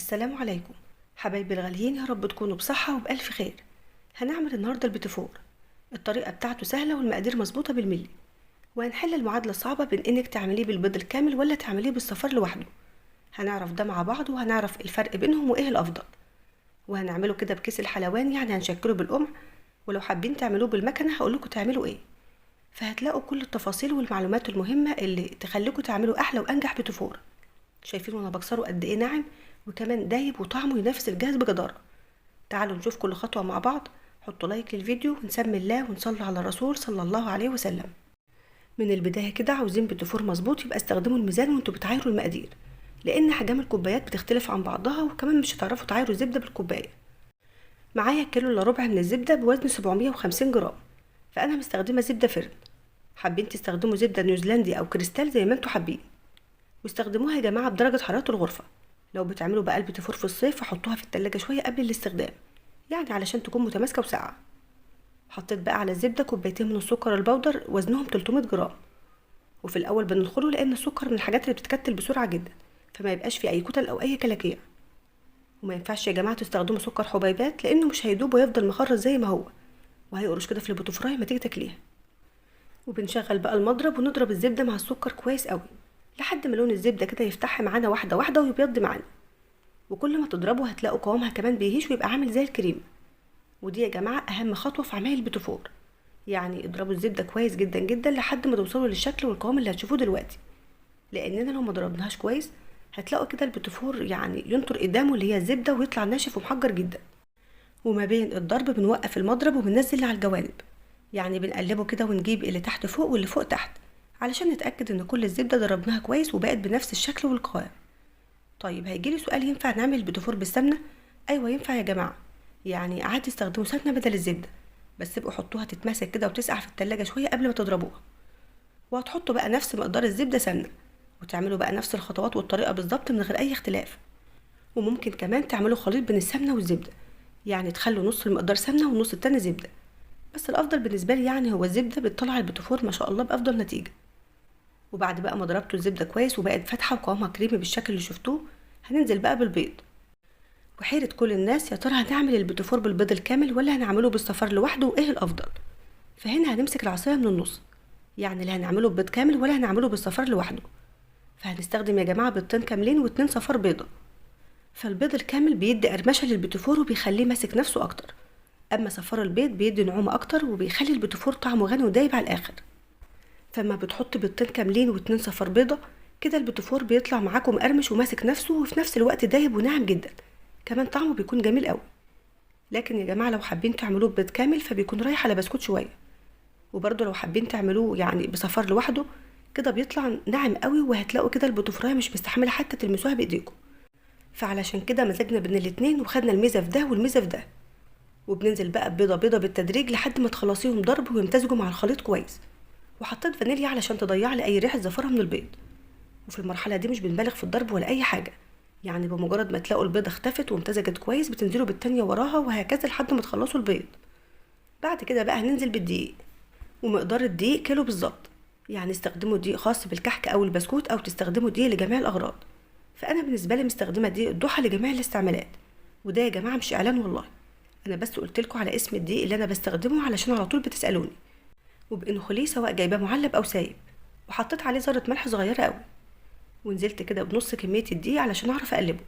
السلام عليكم حبايبي الغاليين، يا رب تكونوا بصحة وبألف خير. هنعمل النهاردة البيتي فور. الطريقة بتاعته سهلة والمقادير مظبوطة بالملي، وهنحل المعادلة الصعبة بين انك تعمليه بالبيض الكامل ولا تعمليه بالصفار لوحده. هنعرف ده مع بعض وهنعرف الفرق بينهم وايه الافضل. وهنعمله كده بكيس الحلواني، يعني هنشكله بالقمع، ولو حابين تعملوه بالمكنة هقولكوا تعملوا ايه. فهتلاقوا كل التفاصيل والمعلومات المهمة اللي تخليكوا تعملوا احلى وانجح بيتي فور. شايفين وانا بكسره قد ايه ناعم، وكمان دايب وطعمه ينافس الجاهز بجدارة. تعالوا نشوف كل خطوة مع بعض. حطوا لايك للفيديو ونسمي الله ونصلي على الرسول صلى الله عليه وسلم. من البداية كده عاوزين بيتي فور مظبوط، يبقى استخدموا الميزان وانتوا بتعايروا المقادير، لان حجم الكوبايات بتختلف عن بعضها، وكمان مش هتعرفوا تعايروا الزبدة بالكوباية. معايا كيلو الا ربع من الزبدة بوزن 750 جرام، فانا مستخدمة زبدة فرن. حابين تستخدموا زبدة نيوزيلندي او كريستال زي ما انتوا حابين، واستخدموها يا جماعة بدرجة حرارة الغرفة. لو بتعملوا بقى البيتي فور في الصيف فحطوها في التلاجة شوية قبل الاستخدام، يعني علشان تكون متماسكة وساقعة. حطيت بقى على الزبدة كوبايتين من السكر البودر وزنهم 300 جرام، وفي الاول بننخله لان السكر من الحاجات اللي بتتكتل بسرعة جدا، فما يبقاش فيه اي كتل او اي كلاكيع. وما ينفعش يا جماعة تستخدموا سكر حبيبات لانه مش هيدوب ويفضل مخرج زي ما هو، وهيقرش كده في البوتفراي ما تيجي تاكليها. وبنشغل بقى المضرب ونضرب الزبدة مع السكر كويس قوي، لحد ما لون الزبدة كده يفتح معانا واحدة واحدة ويبيض معانا. وكل ما تضربوا هتلاقوا قوامها كمان بيهيش ويبقى عامل زي الكريم. ودي يا جماعة اهم خطوة في عمايل البيتي فور. يعني اضربوا الزبدة كويس جدا جدا لحد ما توصلوا للشكل والقوام اللي هتشوفوه دلوقتي، لاننا لو ما ضربناهاش كويس هتلاقوا كده البيتي فور يعني ينطر قدامه اللي هي الزبدة ويطلع ناشف ومحجر جدا. وما بين الضرب بنوقف المضرب وبننزل اللي على الجوانب، يعني بنقلبه كده ونجيب اللي تحت فوق واللي فوق تحت، علشان نتأكد ان كل الزبدة ضربناها كويس وبقت بنفس الشكل والقوام. طيب هيجيلي سؤال، ينفع نعمل البيتي فور بالسمنة؟ ايوه ينفع يا جماعة، يعني عادي استخدموا سمنة بدل الزبدة، بس ابقوا حطوها تتماسك كده وتسقع في التلاجة شوية قبل ما تضربوها. وهتحطوا بقى نفس مقدار الزبدة سمنة، وتعملوا بقى نفس الخطوات والطريقة بالظبط من غير اي اختلاف. وممكن كمان تعملوا خليط بين السمنة والزبدة، يعني تخلوا نص المقدار سمنة والنص التاني زبدة. بس الافضل بالنسبة لي يعني هو الزبدة، بتطلع البيتي فور ما شاء الله بافضل نتيجة. وبعد بقى ما ضربتوا الزبدة كويس وبقت فاتحة وقوامها كريمي بالشكل اللي شفتوه، هننزل بقى بالبيض. وحيرة كل الناس، يا ترى هنعمل البيتي فور بالبيض الكامل ولا هنعمله بالصفار لوحده وايه الافضل؟ فهنا هنمسك العصاية من النص، يعني اللي هنعمله ببيض كامل ولا هنعمله بالصفار لوحده. فهنستخدم يا جماعة بيضتين كاملين واتنين صفار بيضة. فالبيض الكامل بيدي قرمشة للبيتي فور وبيخليه ماسك نفسه اكتر، اما صفار البيض بيدي نعومة اكتر وبيخلي البيتي فور طعمه غني ودايب على الاخر. فما بتحط بيضتين كاملين واتنين صفار بيضة، كده البيتي فور بيطلع معاكم مقرمش وماسك نفسه وفي نفس الوقت دايب وناعم جدا، كمان طعمه بيكون جميل قوي. لكن يا جماعة لو حابين تعملوه ببيض كامل فبيكون رايح على بسكوت شوية. وبرضه لو حابين تعملوه يعني بصفار لوحده، كده بيطلع ناعم قوي، وهتلاقوا كده البوتفرايه مش مستحمله حتى تلمسوها بايديكم. فعلشان كده مزجنا بين الاتنين وخدنا الميزه في ده والميزه في ده. وبننزل بقى بيضه بيضه بالتدريج لحد ما تخلصيهم ضرب ويمتزجوا مع الخليط كويس. وحطيت فانيليا علشان تضيع لي اي ريحه زفاره من البيض. وفي المرحله دي مش بنبالغ في الضرب ولا اي حاجه، يعني بمجرد ما تلاقوا البيضه اختفت وامتزجت كويس بتنزلوا بالتانيه وراها، وهكذا لحد ما تخلصوا البيض. بعد كده بقى هننزل بالدقيق، ومقدار الدقيق كيلو بالظبط، يعني استخدموا دقيق خاص بالكحك او البسكوت او تستخدموا دقيق لجميع الاغراض. فانا بالنسبه لي مستخدمه دقيق الضحى لجميع الاستعمالات. وده يا جماعه مش اعلان والله، انا بس قلت لكم على اسم الدقيق اللي انا بستخدمه علشان على طول بتسالوني. وبانخليه سواء جايباه معلب او سايب، وحطيت عليه ذره ملح صغيره قوي. ونزلت كده بنص كميه الدقيق علشان اعرف اقلبه.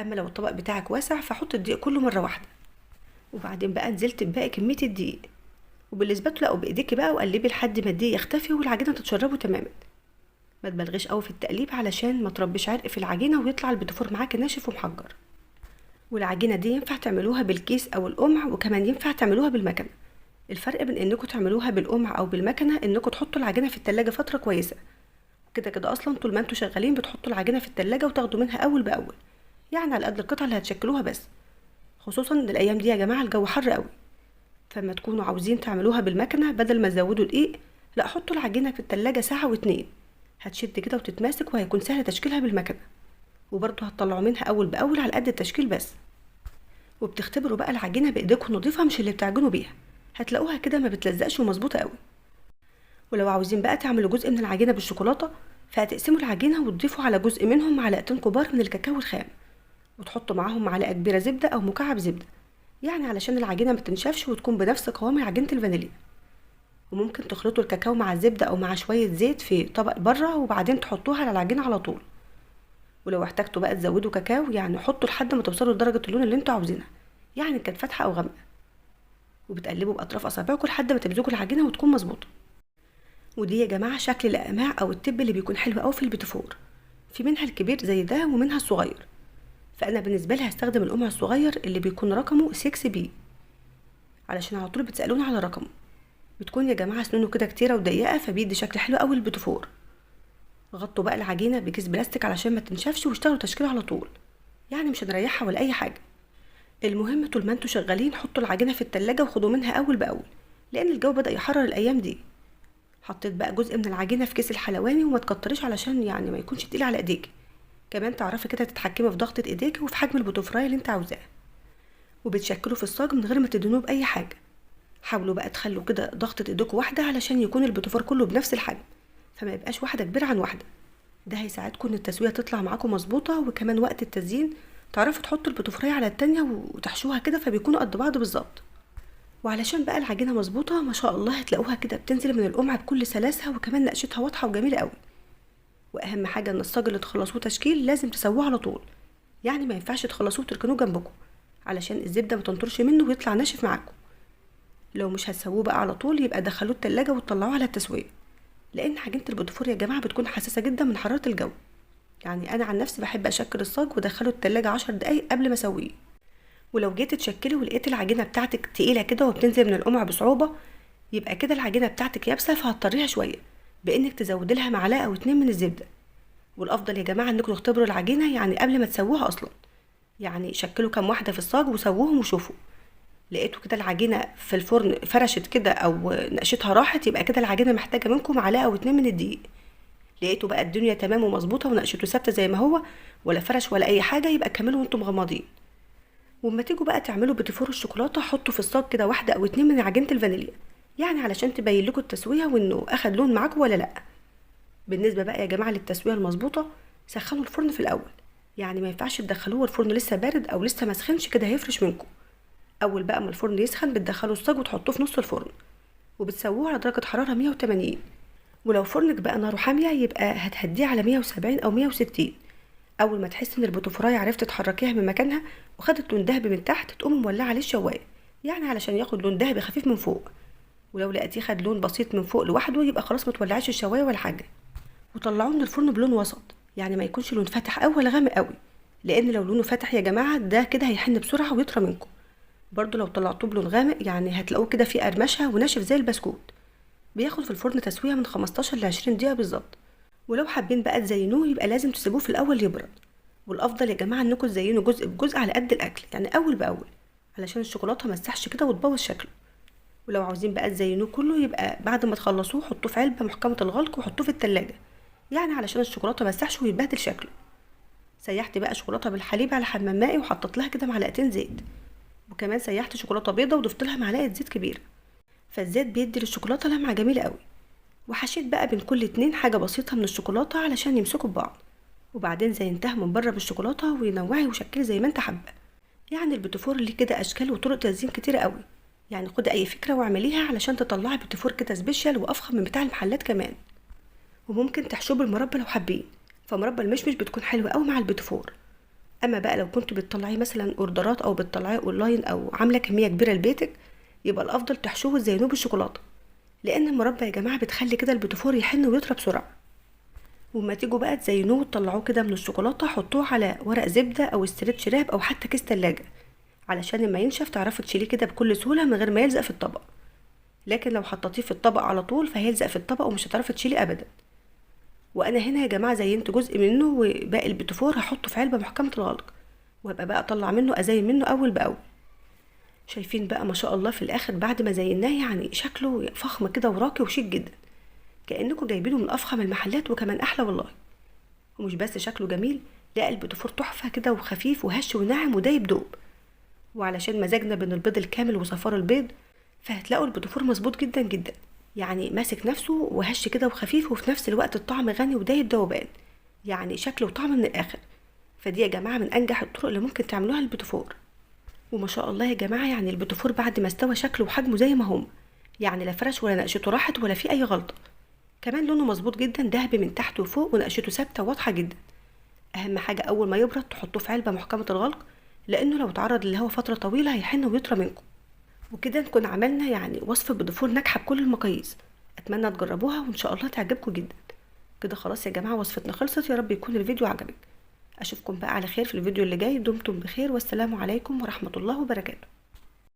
اما لو الطبق بتاعك واسع فحط الدقيق كله مره واحده. وبعدين بقى نزلت بباقي كميه الدقيق، وبالاسباتولا او بايديكي بقى وقلبي لحد ما الدقيق يختفي والعجينه تتشربه تماما. ما تبالغيش قوي في التقليب علشان ما تربيش عرق في العجينه ويطلع البيتي فور معاكي ناشف ومحجر. والعجينه دي ينفع تعملوها بالكيس او القمع، وكمان ينفع تعملوها بالمكنه. الفرق بين انكم تعملوها بالقمع او بالمكنه انكم تحطوا العجينه في التلاجة فتره كويسه. كده كده اصلا طول ما انتوا شغالين بتحطوا العجينه في التلاجة وتاخدوا منها اول باول، يعني على قد القطعه اللي هتشكلوها بس. خصوصا الايام دي يا جماعه الجو حر قوي، فما تكونوا عاوزين تعملوها بالمكنه بدل ما تزودوا دقيق، لا حطوا العجينه في التلاجة ساعه واتنين، هتشد كده وتتماسك وهيكون سهل تشكيلها بالمكنه. وبرضه هتطلعوا منها اول باول على قد التشكيل بس. وبتختبروا بقى العجينه بايديكم نظيفه مش اللي بتعجنوا بيها، هتلاقوها كده ما بتلزقش ومظبوطه قوي. ولو عاوزين بقى تعملوا جزء من العجينه بالشوكولاته، فهتقسموا العجينه وتضيفوا على جزء منهم معلقتين كبار من الكاكاو الخام، وتحطوا معاهم معلقة كبيرة زبدة أو مكعب زبدة، يعني علشان العجينة ما تنشفش وتكون بنفس قوام عجينة الفانيليا. وممكن تخلطوا الكاكاو مع الزبدة أو مع شوية زيت في طبق بره وبعدين تحطوها على العجينة على طول. ولو احتجتوا بقى تزودوا كاكاو يعني حطوا لحد ما توصلوا لدرجة اللون اللي انتوا عاوزينها، يعني كانت فاتحة أو غامقة. وبتقلبوا بأطراف أصابعكم لحد ما تمزجوا العجينة وتكون مظبوطة. ودي يا جماعة شكل الأقماع أو التب اللي بيكون حلو أوي في البيتفور. في منها الكبير زي ده ومنها الصغير، فأنا بالنسبة لي هستخدم القمع الصغير اللي بيكون رقمه 6 بي، علشان على طول بتسألوني على رقمه. بتكون يا جماعة سنونه كده كتيرة وضيقة فبيدي شكل حلو أوي للبيتفور. غطوا بقى العجينة بكيس بلاستيك علشان ما تنشفش واشتغلوا تشكيل على طول، يعني مش هنريحها ولا أي حاجة. المهم طول ما انتوا شغالين حطوا العجينة في التلاجة وخدوا منها أول بأول، لأن الجو بدأ يحرر الأيام دي. حطيت بقى جزء من العجينة في كيس الحلواني وما تكتريش علشان يعني ما يكونش تقيل على ايديك، كمان تعرفي كده تتحكمي في ضغطة ايديك وفي حجم البوتفراي اللي انت عاوزاه. وبتشكلوا في الصاج من غير ما تدهنوه بأي حاجة. حاولوا بقى تخلوا كده ضغطة ايديكوا واحدة علشان يكون البوتفار كله بنفس الحجم، فما يبقاش واحدة كبيرة عن واحدة. ده هيساعدكم ان التسوية تطلع معاكم مظبوطة، وكمان وقت التزيين تعرفوا تحطوا البوتفراي على التانية وتحشوها كده فبيكونوا قد بعض بالظبط. وعلشان بقى العجينة مظبوطة ما شاء الله هتلاقوها كده بتنزل من القمع بكل سلاسة، وكمان نقشتها واضحة وجميلة قوي. واهم حاجة ان الصاج اللي تخلصوه تشكيل لازم تسووه على طول، يعني ما ينفعش تخلصوه وتركنوه جنبكم علشان الزبدة ما تنطرش منه ويطلع ناشف معاكم. لو مش هتسووه بقى على طول يبقى دخلوه التلاجة وتطلعوه على التسوية، لان عجينة البوتفور يا جماعة بتكون حساسة جدا من حرارة الجو. يعني انا عن نفسي بحب اشكل الصاج وادخله التلاجة 10 دقايق قبل ما اسويه. ولو جيت تشكلي ولقيت العجينة بتاعتك تقيلة كده وبتنزل من القمع بصعوبة، يبقى كده العجينة بتاعتك يابسة، فهتضطريها شوية بانك تزودي لها معلقة او 2 من الزبدة. والافضل يا جماعة انكم تختبروا العجينة يعني قبل ما تسووها اصلا، يعني شكلوا كام واحدة في الصاج وسووهم وشوفوا. لقيتوا كده العجينة في الفرن فرشت كده او نقشتها راحت، يبقى كده العجينة محتاجة منكم معلقة او 2 من الدقيق. لقيتوا بقى الدنيا تمام ومظبوطة ونقشته ثابتة زي ما هو، ولا فرش ولا اي حاجة، يبقى كملوا وانتم مغمضين. واما تيجوا بقى تعملوا بتفور الشوكولاتة حطوا في الصاج كده واحدة او 2 من عجينة الفانيليا، يعني علشان تبين لكم التسوية وانه اخد لون معاكم ولا لا. بالنسبة بقى يا جماعة للتسوية المظبوطة، سخنوا الفرن في الاول، يعني ما ينفعش تدخلوه الفرن لسه بارد او لسه ما سخنش، كده هيفرش منكم. اول بقى ما الفرن يسخن بتدخلوا الصاج وتحطوه في نص الفرن وبتسووه على درجة حرارة 180. ولو فرنك بقى ناره حامية يبقى هتهديه على 170 او 160. اول ما تحس ان البوتفراي عرفت تحركيها من مكانها وخدت لون ذهبي من تحت تقوم مولعه عليه الشوايه، يعني علشان ياخد لون ذهبي خفيف من فوق. ولو لقيتيه خد لون بسيط من فوق لوحده يبقى خلاص ما تولعيش الشوايه ولا حاجه. وطلعوه من الفرن بلون وسط، يعني ما يكونش لون فاتح قوي ولا غامق قوي، لان لو لونه فاتح يا جماعه ده كده هيحن بسرعه ويطرى منكم. برضو لو طلعتوه بلون غامق يعني هتلاقوه كده فيه قرمشه وناشف زي البسكوت. بياخد في الفرن تسويه من 15 ل 20 دقيقه بالظبط. ولو حابين بقى تزينوه يبقى لازم تسيبوه في الاول يبرد. والافضل يا جماعه انكم تزينوا جزء بجزء على قد الاكل، يعني اول باول، علشان الشوكولاته ما تسحش كده وتبوظ شكله. ولو عاوزين بقى تزينوه كله يبقى بعد ما تخلصوه حطوه في علبه محكمه الغلق وحطوه في التلاجة، يعني علشان الشوكولاته ما تسحش ويتبهدل شكله. سيحت بقى شوكولاته بالحليب على حمام مائي وحطيت لها كده معلقتين زيت، وكمان سيحت شوكولاته بيضه وضفت لها معلقه زيت كبيره، فالزيت بيدي للشوكولاته لمعه جميله قوي. وحشيت بقى بين كل اتنين حاجه بسيطه من الشوكولاته علشان يمسكوا ببعض. وبعدين زينتها من بره بالشوكولاته، ونوعي وشكلي زي ما انت حابه. يعني البيتفور ليه كده اشكال وطرق تزيين كتيره قوي، يعني خدي اي فكره واعمليها علشان تطلعي بيتفور كده سبيشال وافخم من بتاع المحلات كمان. وممكن تحشوه بالمربى لو حابين، فمربى المشمش بتكون حلوه قوي مع البيتفور. اما بقى لو كنتوا بتطلعيه مثلا اوردرات او بتطلعيه اونلاين او عامله كميه كبيره لبيتك، يبقى الافضل تحشوه وتزينوه بالشوكولاته، لان المربى يا جماعه بتخلي كده البيتفور يحن ويطرى بسرعه. وما تيجوا بقى تزينوه وتطلعوه كده من الشوكولاته حطوه على ورق زبده او استرتش راب او حتى كيس تلاجة، علشان لما ينشف تعرفوا تشيليه كده بكل سهوله من غير ما يلزق في الطبق. لكن لو حطيتيه في الطبق على طول فهيلزق في الطبق ومش هتعرفي تشيليه ابدا. وانا هنا يا جماعه زينت جزء منه، وباقي البيتفور هحطه في علبه محكمه الغلق، وابقى بقى اطلع منه ازين منه اول باول. شايفين بقى ما شاء الله في الاخر بعد ما زيناه يعني شكله فخم كده وراقي وشيك جدا، كانكم جايبينه من افخم المحلات وكمان احلى والله. ومش بس شكله جميل، لا البيتفور تحفه كده وخفيف وهش وناعم ودايب دوب. وعلشان مزاجنا بين البيض الكامل وصفار البيض، فهتلاقوا البيتفور مظبوط جدا جدا، يعني ماسك نفسه وهش كده وخفيف، وفي نفس الوقت الطعم غني ودايب دوبان، يعني شكل وطعم من الاخر. فدي يا جماعة من انجح الطرق اللي ممكن تعملوها للبيتفور. وما شاء الله يا جماعة، يعني البيتفور بعد ما استوى شكله وحجمه زي ما هما، يعني لا فرش ولا نقشته راحت ولا في اي غلطة. كمان لونه مظبوط جدا، ذهبي من تحت وفوق، ونقشته ثابتة وواضحة جدا. اهم حاجة اول ما يبرد تحطوه في علبة محكمة الغلق، لانه لو اتعرض للهواء فترة طويلة هيحن ويطرى منكم. وكده نكون عملنا يعني وصفة بيتفور ناجحة بكل المقاييس. اتمنى تجربوها وان شاء الله تعجبكم جدا. كده خلاص يا جماعة، وصفتنا خلصت. يا رب يكون الفيديو عجبك. اشوفكم بقى على خير في الفيديو اللي جاي. دمتم بخير، والسلام عليكم ورحمة الله وبركاته.